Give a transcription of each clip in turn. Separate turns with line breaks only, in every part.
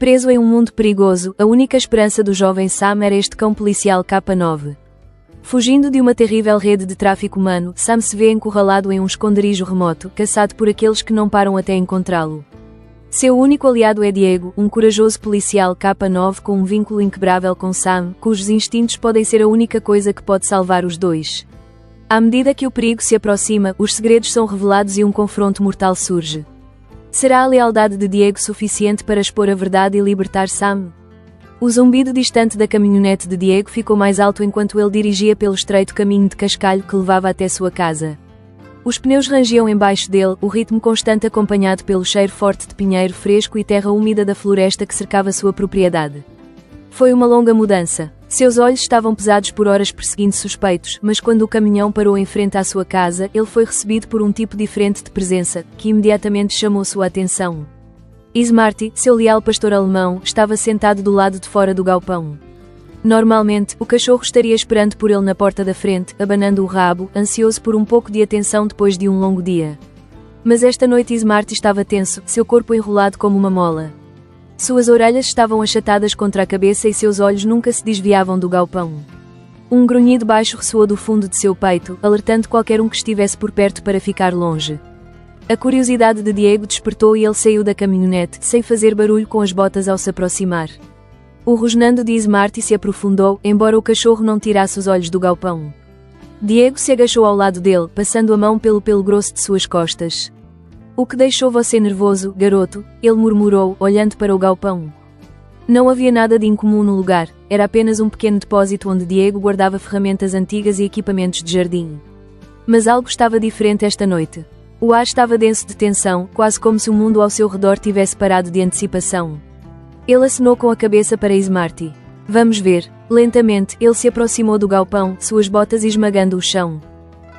Preso em um mundo perigoso, a única esperança do jovem Sam era este cão policial K9. Fugindo de uma terrível rede de tráfico humano, Sam se vê encurralado em um esconderijo remoto, caçado por aqueles que não param até encontrá-lo. Seu único aliado é Diego, um corajoso policial K9 com um vínculo inquebrável com Sam, cujos instintos podem ser a única coisa que pode salvar os dois. À medida que o perigo se aproxima, os segredos são revelados e um confronto mortal surge. Será a lealdade de Diego suficiente para expor a verdade e libertar Sam? O zumbido distante da caminhonete de Diego ficou mais alto enquanto ele dirigia pelo estreito caminho de cascalho que levava até sua casa. Os pneus rangiam embaixo dele, o ritmo constante acompanhado pelo cheiro forte de pinheiro fresco e terra úmida da floresta que cercava sua propriedade. Foi uma longa mudança. Seus olhos estavam pesados por horas perseguindo suspeitos, mas quando o caminhão parou em frente à sua casa, ele foi recebido por um tipo diferente de presença, que imediatamente chamou sua atenção. Smarty, seu leal pastor alemão, estava sentado do lado de fora do galpão. Normalmente, o cachorro estaria esperando por ele na porta da frente, abanando o rabo, ansioso por um pouco de atenção depois de um longo dia. Mas esta noite Smarty estava tenso, seu corpo enrolado como uma mola. Suas orelhas estavam achatadas contra a cabeça e seus olhos nunca se desviavam do galpão. Um grunhido baixo ressoou do fundo de seu peito, alertando qualquer um que estivesse por perto para ficar longe. A curiosidade de Diego despertou e ele saiu da caminhonete, sem fazer barulho com as botas ao se aproximar. O rosnando de Smarty se aprofundou, embora o cachorro não tirasse os olhos do galpão. Diego se agachou ao lado dele, passando a mão pelo pelo grosso de suas costas. "O que deixou você nervoso, garoto?" ele murmurou, olhando para o galpão. Não havia nada de incomum no lugar, era apenas um pequeno depósito onde Diego guardava ferramentas antigas e equipamentos de jardim. Mas algo estava diferente esta noite. O ar estava denso de tensão, quase como se o mundo ao seu redor tivesse parado de antecipação. Ele acenou com a cabeça para Smarty. "Vamos ver." Lentamente, ele se aproximou do galpão, suas botas esmagando o chão.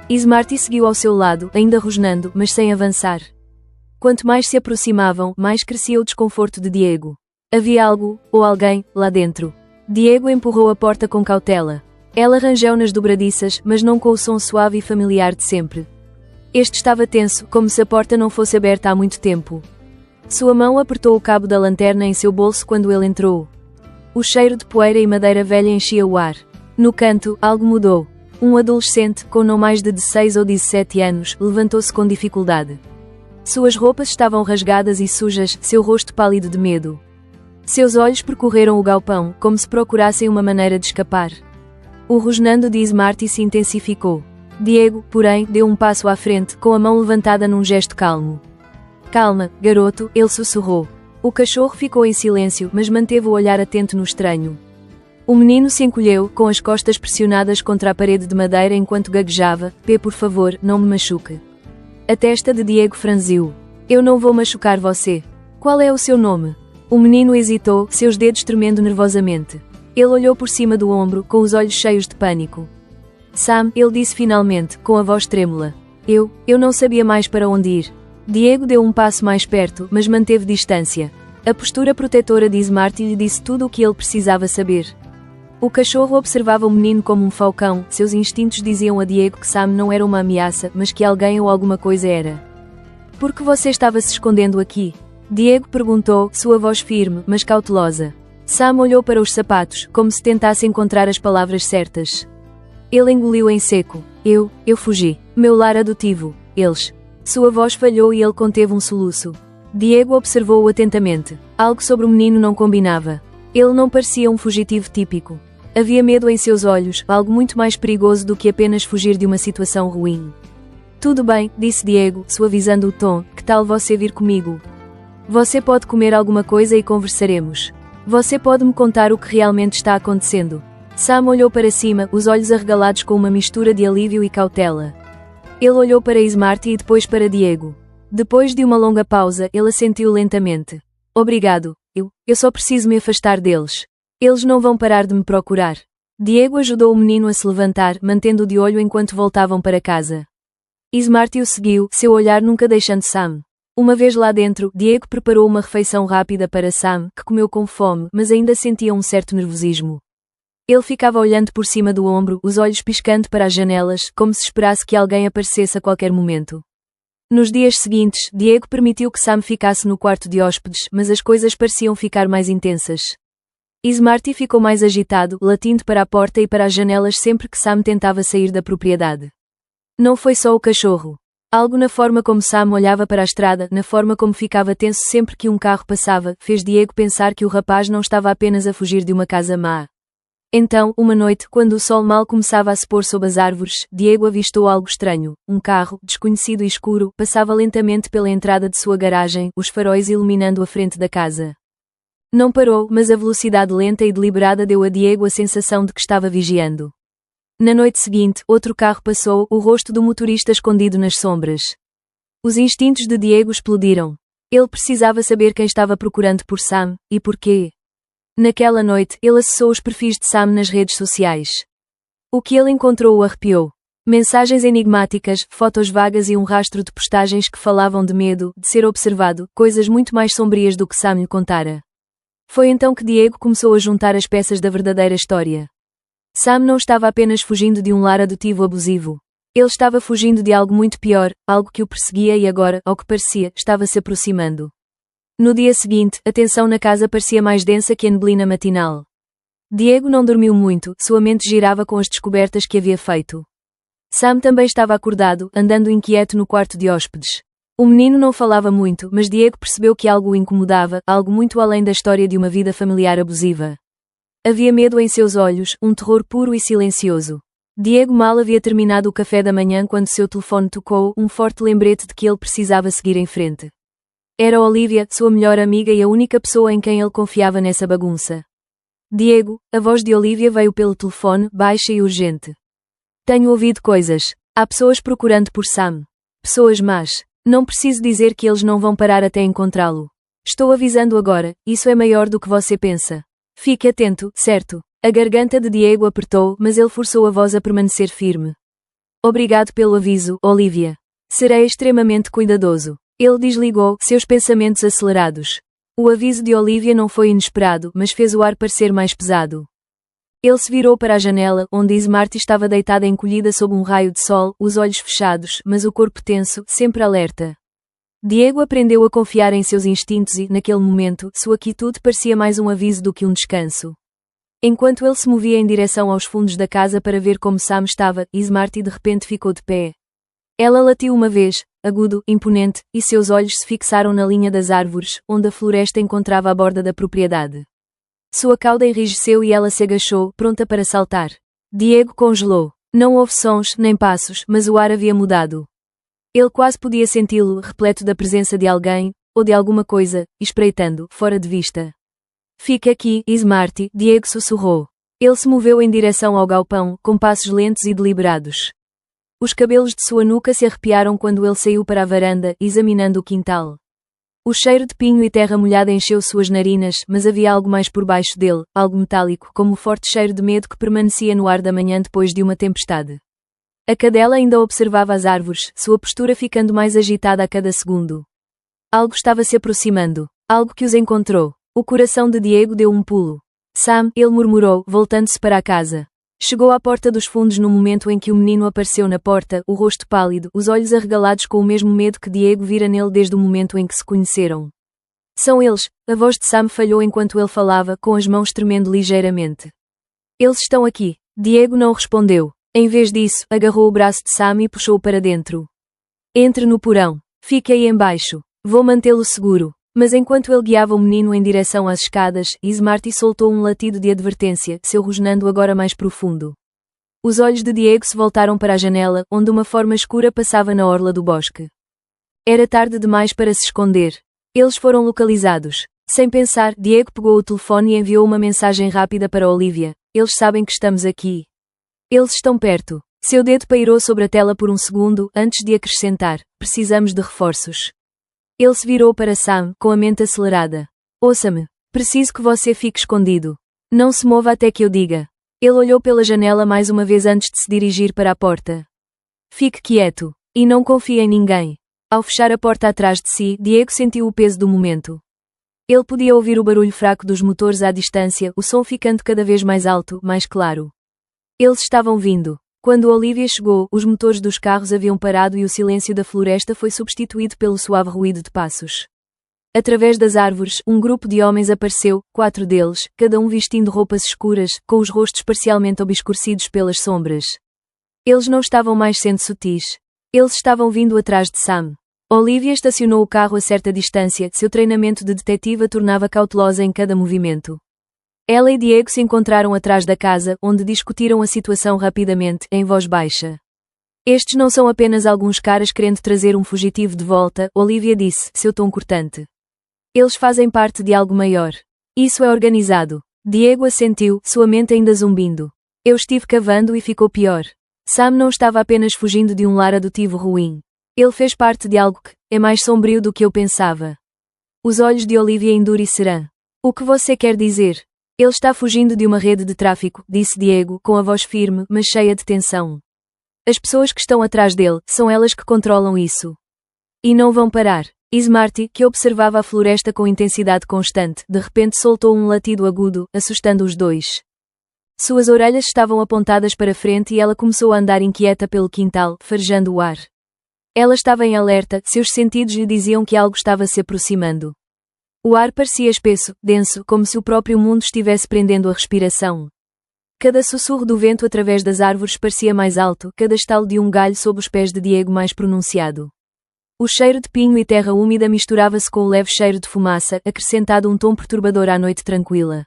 Smarty seguiu ao seu lado, ainda rosnando, mas sem avançar. Quanto mais se aproximavam, mais crescia o desconforto de Diego. Havia algo, ou alguém, lá dentro. Diego empurrou a porta com cautela. Ela rangeu nas dobradiças, mas não com o som suave e familiar de sempre. Este estava tenso, como se a porta não fosse aberta há muito tempo. Sua mão apertou o cabo da lanterna em seu bolso quando ele entrou. O cheiro de poeira e madeira velha enchia o ar. No canto, algo mudou. Um adolescente, com não mais de 16 ou 17 anos, levantou-se com dificuldade. Suas roupas estavam rasgadas e sujas, seu rosto pálido de medo. Seus olhos percorreram o galpão, como se procurassem uma maneira de escapar. O rosnando de Smarty se intensificou. Diego, porém, deu um passo à frente, com a mão levantada num gesto calmo. "Calma, garoto", ele sussurrou. O cachorro ficou em silêncio, mas manteve o olhar atento no estranho. O menino se encolheu, com as costas pressionadas contra a parede de madeira enquanto gaguejava: "P, por favor, não me machuque." A testa de Diego franziu. "Eu não vou machucar você. Qual é o seu nome?" O menino hesitou, seus dedos tremendo nervosamente. Ele olhou por cima do ombro, com os olhos cheios de pânico. "Sam", ele disse finalmente, com a voz trêmula. Eu não sabia mais para onde ir." Diego deu um passo mais perto, mas manteve distância. A postura protetora de Smarty lhe disse tudo o que ele precisava saber. O cachorro observava o menino como um falcão, seus instintos diziam a Diego que Sam não era uma ameaça, mas que alguém ou alguma coisa era. "Por que você estava se escondendo aqui?" Diego perguntou, sua voz firme, mas cautelosa. Sam olhou para os sapatos, como se tentasse encontrar as palavras certas. Ele engoliu em seco. Eu fugi. Meu lar adotivo. Eles." Sua voz falhou e ele conteve um soluço. Diego observou-o atentamente. Algo sobre o menino não combinava. Ele não parecia um fugitivo típico. Havia medo em seus olhos, algo muito mais perigoso do que apenas fugir de uma situação ruim. "Tudo bem", disse Diego, suavizando o tom, "que tal você vir comigo? Você pode comer alguma coisa e conversaremos. Você pode me contar o que realmente está acontecendo." Sam olhou para cima, os olhos arregalados com uma mistura de alívio e cautela. Ele olhou para Smarty e depois para Diego. Depois de uma longa pausa, ele assentiu lentamente. "Obrigado. Eu só preciso me afastar deles. Eles não vão parar de me procurar." Diego ajudou o menino a se levantar, mantendo-o de olho enquanto voltavam para casa. Smarty o seguiu, seu olhar nunca deixando Sam. Uma vez lá dentro, Diego preparou uma refeição rápida para Sam, que comeu com fome, mas ainda sentia um certo nervosismo. Ele ficava olhando por cima do ombro, os olhos piscando para as janelas, como se esperasse que alguém aparecesse a qualquer momento. Nos dias seguintes, Diego permitiu que Sam ficasse no quarto de hóspedes, mas as coisas pareciam ficar mais intensas. Smarty ficou mais agitado, latindo para a porta e para as janelas sempre que Sam tentava sair da propriedade. Não foi só o cachorro. Algo na forma como Sam olhava para a estrada, na forma como ficava tenso sempre que um carro passava, fez Diego pensar que o rapaz não estava apenas a fugir de uma casa má. Então, uma noite, quando o sol mal começava a se pôr sob as árvores, Diego avistou algo estranho. Um carro, desconhecido e escuro, passava lentamente pela entrada de sua garagem, os faróis iluminando a frente da casa. Não parou, mas a velocidade lenta e deliberada deu a Diego a sensação de que estava vigiando. Na noite seguinte, outro carro passou, o rosto do motorista escondido nas sombras. Os instintos de Diego explodiram. Ele precisava saber quem estava procurando por Sam, e porquê. Naquela noite, ele acessou os perfis de Sam nas redes sociais. O que ele encontrou o arrepiou. Mensagens enigmáticas, fotos vagas e um rastro de postagens que falavam de medo, de ser observado, coisas muito mais sombrias do que Sam lhe contara. Foi então que Diego começou a juntar as peças da verdadeira história. Sam não estava apenas fugindo de um lar adotivo abusivo. Ele estava fugindo de algo muito pior, algo que o perseguia e agora, ao que parecia, estava se aproximando. No dia seguinte, a tensão na casa parecia mais densa que a neblina matinal. Diego não dormiu muito, sua mente girava com as descobertas que havia feito. Sam também estava acordado, andando inquieto no quarto de hóspedes. O menino não falava muito, mas Diego percebeu que algo o incomodava, algo muito além da história de uma vida familiar abusiva. Havia medo em seus olhos, um terror puro e silencioso. Diego mal havia terminado o café da manhã quando seu telefone tocou, um forte lembrete de que ele precisava seguir em frente. Era Olivia, sua melhor amiga e a única pessoa em quem ele confiava nessa bagunça. Diego, a voz de Olivia veio pelo telefone, baixa e urgente. Tenho ouvido coisas. Há pessoas procurando por Sam. Pessoas más. Não preciso dizer que eles não vão parar até encontrá-lo. Estou avisando agora, isso é maior do que você pensa. Fique atento, certo? A garganta de Diego apertou, mas ele forçou a voz a permanecer firme. Obrigado pelo aviso, Olivia. Serei extremamente cuidadoso. Ele desligou, seus pensamentos acelerados. O aviso de Olivia não foi inesperado, mas fez o ar parecer mais pesado. Ele se virou para a janela, onde Smarty estava deitada encolhida sob um raio de sol, os olhos fechados, mas o corpo tenso, sempre alerta. Diego aprendeu a confiar em seus instintos e, naquele momento, sua quietude parecia mais um aviso do que um descanso. Enquanto ele se movia em direção aos fundos da casa para ver como Sam estava, Smarty de repente ficou de pé. Ela latiu uma vez, agudo, imponente, e seus olhos se fixaram na linha das árvores, onde a floresta encontrava a borda da propriedade. Sua cauda enrijeceu e ela se agachou, pronta para saltar. Diego congelou. Não houve sons, nem passos, mas o ar havia mudado. Ele quase podia senti-lo, repleto da presença de alguém, ou de alguma coisa, espreitando, fora de vista. Fique aqui, Smarty, Diego sussurrou. Ele se moveu em direção ao galpão, com passos lentos e deliberados. Os cabelos de sua nuca se arrepiaram quando ele saiu para a varanda, examinando o quintal. O cheiro de pinho e terra molhada encheu suas narinas, mas havia algo mais por baixo dele, algo metálico, como o forte cheiro de medo que permanecia no ar da manhã depois de uma tempestade. A cadela ainda observava as árvores, sua postura ficando mais agitada a cada segundo. Algo estava se aproximando. Algo que os encontrou. O coração de Diego deu um pulo. Sam, ele murmurou, voltando-se para a casa. Chegou à porta dos fundos no momento em que o menino apareceu na porta, o rosto pálido, os olhos arregalados com o mesmo medo que Diego vira nele desde o momento em que se conheceram. São eles. A voz de Sam falhou enquanto ele falava, com as mãos tremendo ligeiramente. Eles estão aqui. Diego não respondeu. Em vez disso, agarrou o braço de Sam e puxou-o para dentro. Entre no porão. Fique aí embaixo. Vou mantê-lo seguro. Mas enquanto ele guiava o menino em direção às escadas, Smarty soltou um latido de advertência, seu rosnando agora mais profundo. Os olhos de Diego se voltaram para a janela, onde uma forma escura passava na orla do bosque. Era tarde demais para se esconder. Eles foram localizados. Sem pensar, Diego pegou o telefone e enviou uma mensagem rápida para Olivia. Eles sabem que estamos aqui. Eles estão perto. Seu dedo pairou sobre a tela por um segundo, antes de acrescentar. Precisamos de reforços. Ele se virou para Sam, com a mente acelerada. Ouça-me. Preciso que você fique escondido. Não se mova até que eu diga. Ele olhou pela janela mais uma vez antes de se dirigir para a porta. Fique quieto. E não confie em ninguém. Ao fechar a porta atrás de si, Diego sentiu o peso do momento. Ele podia ouvir o barulho fraco dos motores à distância, o som ficando cada vez mais alto, mais claro. Eles estavam vindo. Quando Olivia chegou, os motores dos carros haviam parado e o silêncio da floresta foi substituído pelo suave ruído de passos. Através das árvores, um grupo de homens apareceu, 4 deles, cada um vestindo roupas escuras, com os rostos parcialmente obscurecidos pelas sombras. Eles não estavam mais sendo sutis. Eles estavam vindo atrás de Sam. Olivia estacionou o carro a certa distância, seu treinamento de detetive a tornava cautelosa em cada movimento. Ela e Diego se encontraram atrás da casa, onde discutiram a situação rapidamente, em voz baixa. Estes não são apenas alguns caras querendo trazer um fugitivo de volta, Olivia disse, seu tom cortante. Eles fazem parte de algo maior. Isso é organizado. Diego assentiu, sua mente ainda zumbindo. Eu estive cavando e ficou pior. Sam não estava apenas fugindo de um lar adotivo ruim. Ele fez parte de algo que é mais sombrio do que eu pensava. Os olhos de Olivia endureceram. O que você quer dizer? Ele está fugindo de uma rede de tráfico, disse Diego, com a voz firme, mas cheia de tensão. As pessoas que estão atrás dele, são elas que controlam isso. E não vão parar. Smarty, que observava a floresta com intensidade constante, de repente soltou um latido agudo, assustando os dois. Suas orelhas estavam apontadas para frente e ela começou a andar inquieta pelo quintal, farejando o ar. Ela estava em alerta, seus sentidos lhe diziam que algo estava se aproximando. O ar parecia espesso, denso, como se o próprio mundo estivesse prendendo a respiração. Cada sussurro do vento através das árvores parecia mais alto, cada estalo de um galho sob os pés de Diego mais pronunciado. O cheiro de pinho e terra úmida misturava-se com o leve cheiro de fumaça, acrescentado um tom perturbador à noite tranquila.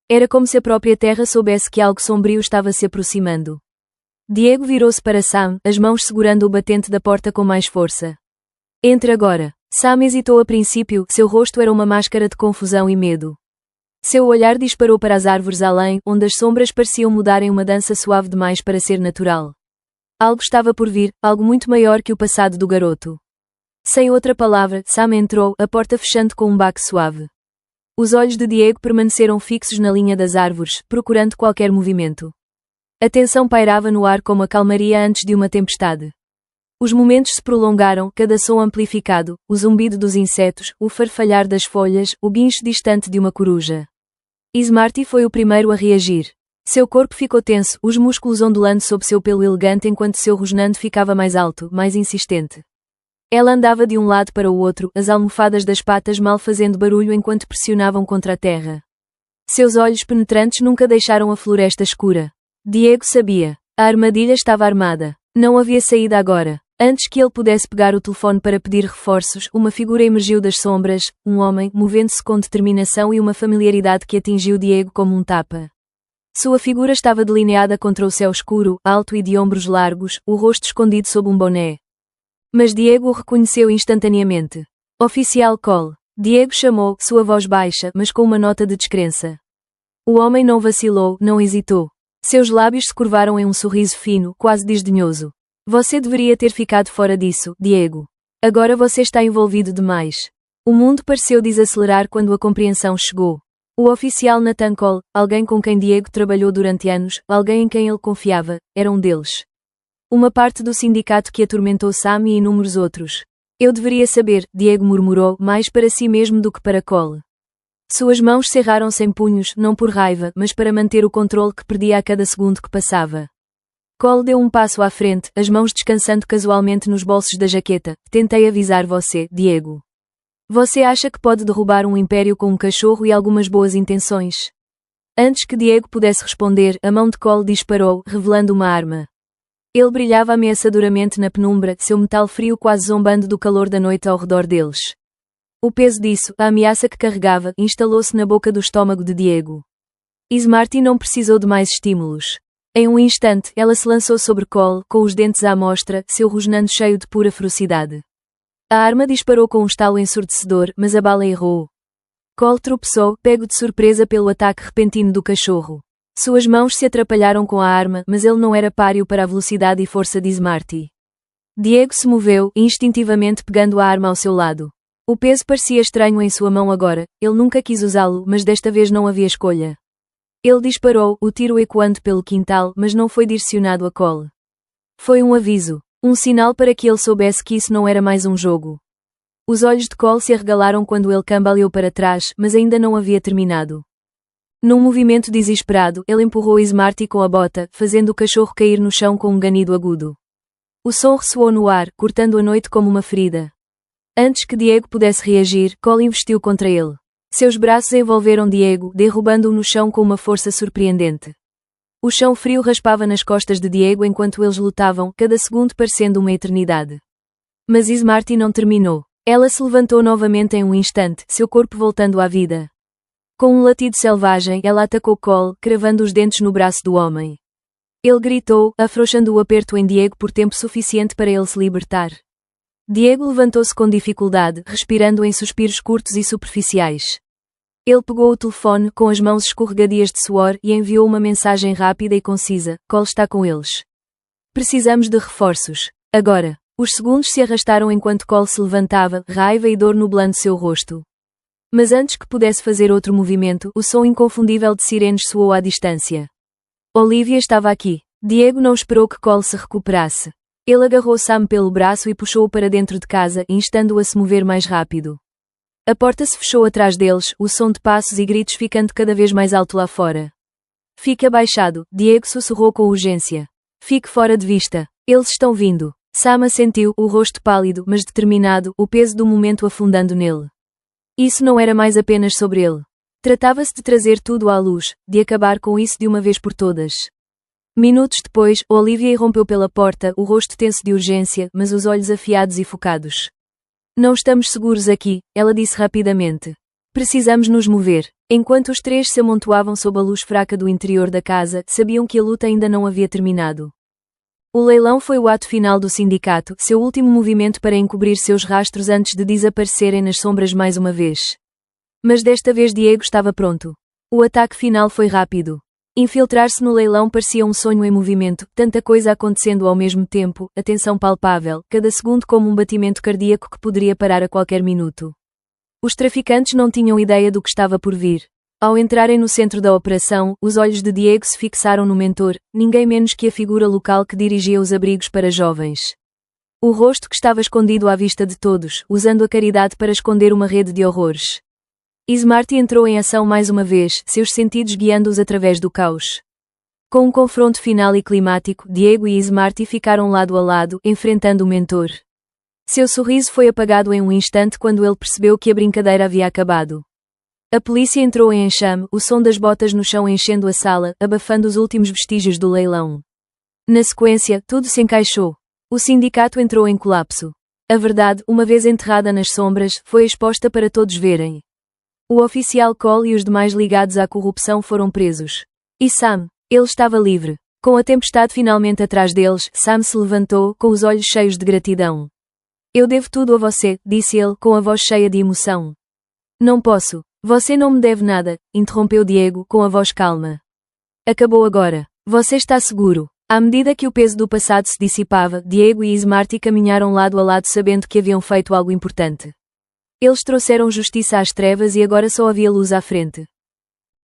Era como se a própria terra soubesse que algo sombrio estava se aproximando. Diego virou-se para Sam, as mãos segurando o batente da porta com mais força. Entre agora. Sam hesitou a princípio, seu rosto era uma máscara de confusão e medo. Seu olhar disparou para as árvores além, onde as sombras pareciam mudar em uma dança suave demais para ser natural. Algo estava por vir, algo muito maior que o passado do garoto. Sem outra palavra, Sam entrou, a porta fechando com um baque suave. Os olhos de Diego permaneceram fixos na linha das árvores, procurando qualquer movimento. A tensão pairava no ar como a calmaria antes de uma tempestade. Os momentos se prolongaram, cada som amplificado, o zumbido dos insetos, o farfalhar das folhas, o guincho distante de uma coruja. Smarty foi o primeiro a reagir. Seu corpo ficou tenso, os músculos ondulando sob seu pelo elegante enquanto seu rosnando ficava mais alto, mais insistente. Ela andava de um lado para o outro, as almofadas das patas mal fazendo barulho enquanto pressionavam contra a terra. Seus olhos penetrantes nunca deixaram a floresta escura. Diego sabia. A armadilha estava armada. Não havia saída agora. Antes que ele pudesse pegar o telefone para pedir reforços, uma figura emergiu das sombras, um homem, movendo-se com determinação e uma familiaridade que atingiu Diego como um tapa. Sua figura estava delineada contra o céu escuro, alto e de ombros largos, o rosto escondido sob um boné. Mas Diego o reconheceu instantaneamente. Oficial Cole. Diego chamou, sua voz baixa, mas com uma nota de descrença. O homem não vacilou, não hesitou. Seus lábios se curvaram em um sorriso fino, quase desdenhoso. Você deveria ter ficado fora disso, Diego. Agora você está envolvido demais. O mundo pareceu desacelerar quando a compreensão chegou. O oficial Nathan Cole, alguém com quem Diego trabalhou durante anos, alguém em quem ele confiava, era um deles. Uma parte do sindicato que atormentou Sam e inúmeros outros. Eu deveria saber, Diego murmurou, mais para si mesmo do que para Cole. Suas mãos cerraram-se em punhos, não por raiva, mas para manter o controle que perdia a cada segundo que passava. Cole deu um passo à frente, as mãos descansando casualmente nos bolsos da jaqueta. Tentei avisar você, Diego. Você acha que pode derrubar um império com um cachorro e algumas boas intenções? Antes que Diego pudesse responder, a mão de Cole disparou, revelando uma arma. Ele brilhava ameaçadoramente na penumbra, seu metal frio quase zombando do calor da noite ao redor deles. O peso disso, a ameaça que carregava, instalou-se na boca do estômago de Diego. Smarty não precisou de mais estímulos. Em um instante, ela se lançou sobre Cole, com os dentes à mostra, seu rosnando cheio de pura ferocidade. A arma disparou com um estalo ensurdecedor, mas a bala errou. Cole tropeçou, pego de surpresa pelo ataque repentino do cachorro. Suas mãos se atrapalharam com a arma, mas ele não era páreo para a velocidade e força de Smarty. Diego se moveu, instintivamente pegando a arma ao seu lado. O peso parecia estranho em sua mão agora, ele nunca quis usá-lo, mas desta vez não havia escolha. Ele disparou, o tiro ecoando pelo quintal, mas não foi direcionado a Cole. Foi um aviso, um sinal para que ele soubesse que isso não era mais um jogo. Os olhos de Cole se arregalaram quando ele cambaleou para trás, mas ainda não havia terminado. Num movimento desesperado, ele empurrou Smarty com a bota, fazendo o cachorro cair no chão com um ganido agudo. O som ressoou no ar, cortando a noite como uma ferida. Antes que Diego pudesse reagir, Cole investiu contra ele. Seus braços envolveram Diego, derrubando-o no chão com uma força surpreendente. O chão frio raspava nas costas de Diego enquanto eles lutavam, cada segundo parecendo uma eternidade. Mas Smarty não terminou. Ela se levantou novamente em um instante, seu corpo voltando à vida. Com um latido selvagem, ela atacou Cole, cravando os dentes no braço do homem. Ele gritou, afrouxando o aperto em Diego por tempo suficiente para ele se libertar. Diego levantou-se com dificuldade, respirando em suspiros curtos e superficiais. Ele pegou o telefone, com as mãos escorregadias de suor, e enviou uma mensagem rápida e concisa: Cole está com eles. Precisamos de reforços. Agora. Os segundos se arrastaram enquanto Cole se levantava, raiva e dor nublando seu rosto. Mas antes que pudesse fazer outro movimento, o som inconfundível de sirenes soou à distância. Olivia estava aqui. Diego não esperou que Cole se recuperasse. Ele agarrou Sam pelo braço e puxou-o para dentro de casa, instando-o a se mover mais rápido. A porta se fechou atrás deles, o som de passos e gritos ficando cada vez mais alto lá fora. Fique abaixado, Diego sussurrou com urgência. Fique fora de vista. Eles estão vindo. Sam assentiu, o rosto pálido, mas determinado, o peso do momento afundando nele. Isso não era mais apenas sobre ele. Tratava-se de trazer tudo à luz, de acabar com isso de uma vez por todas. Minutos depois, Olivia irrompeu pela porta, o rosto tenso de urgência, mas os olhos afiados e focados. Não estamos seguros aqui, ela disse rapidamente. Precisamos nos mover. Enquanto os três se amontoavam sob a luz fraca do interior da casa, sabiam que a luta ainda não havia terminado. O leilão foi o ato final do sindicato, seu último movimento para encobrir seus rastros antes de desaparecerem nas sombras mais uma vez. Mas desta vez Diego estava pronto. O ataque final foi rápido. Infiltrar-se no leilão parecia um sonho em movimento, tanta coisa acontecendo ao mesmo tempo, a tensão palpável, cada segundo como um batimento cardíaco que poderia parar a qualquer minuto. Os traficantes não tinham ideia do que estava por vir. Ao entrarem no centro da operação, os olhos de Diego se fixaram no mentor, ninguém menos que a figura local que dirigia os abrigos para jovens. O rosto que estava escondido à vista de todos, usando a caridade para esconder uma rede de horrores. Smarty entrou em ação mais uma vez, seus sentidos guiando-os através do caos. Com um confronto final e climático, Diego e Smarty ficaram lado a lado, enfrentando o mentor. Seu sorriso foi apagado em um instante quando ele percebeu que a brincadeira havia acabado. A polícia entrou em enxame, o som das botas no chão enchendo a sala, abafando os últimos vestígios do leilão. Na sequência, tudo se encaixou. O sindicato entrou em colapso. A verdade, uma vez enterrada nas sombras, foi exposta para todos verem. O oficial Cole e os demais ligados à corrupção foram presos. E Sam? Ele estava livre. Com a tempestade finalmente atrás deles, Sam se levantou, com os olhos cheios de gratidão. Eu devo tudo a você, disse ele, com a voz cheia de emoção. Não posso. Você não me deve nada, interrompeu Diego, com a voz calma. Acabou agora. Você está seguro. À medida que o peso do passado se dissipava, Diego e Smarty caminharam lado a lado sabendo que haviam feito algo importante. Eles trouxeram justiça às trevas e agora só havia luz à frente.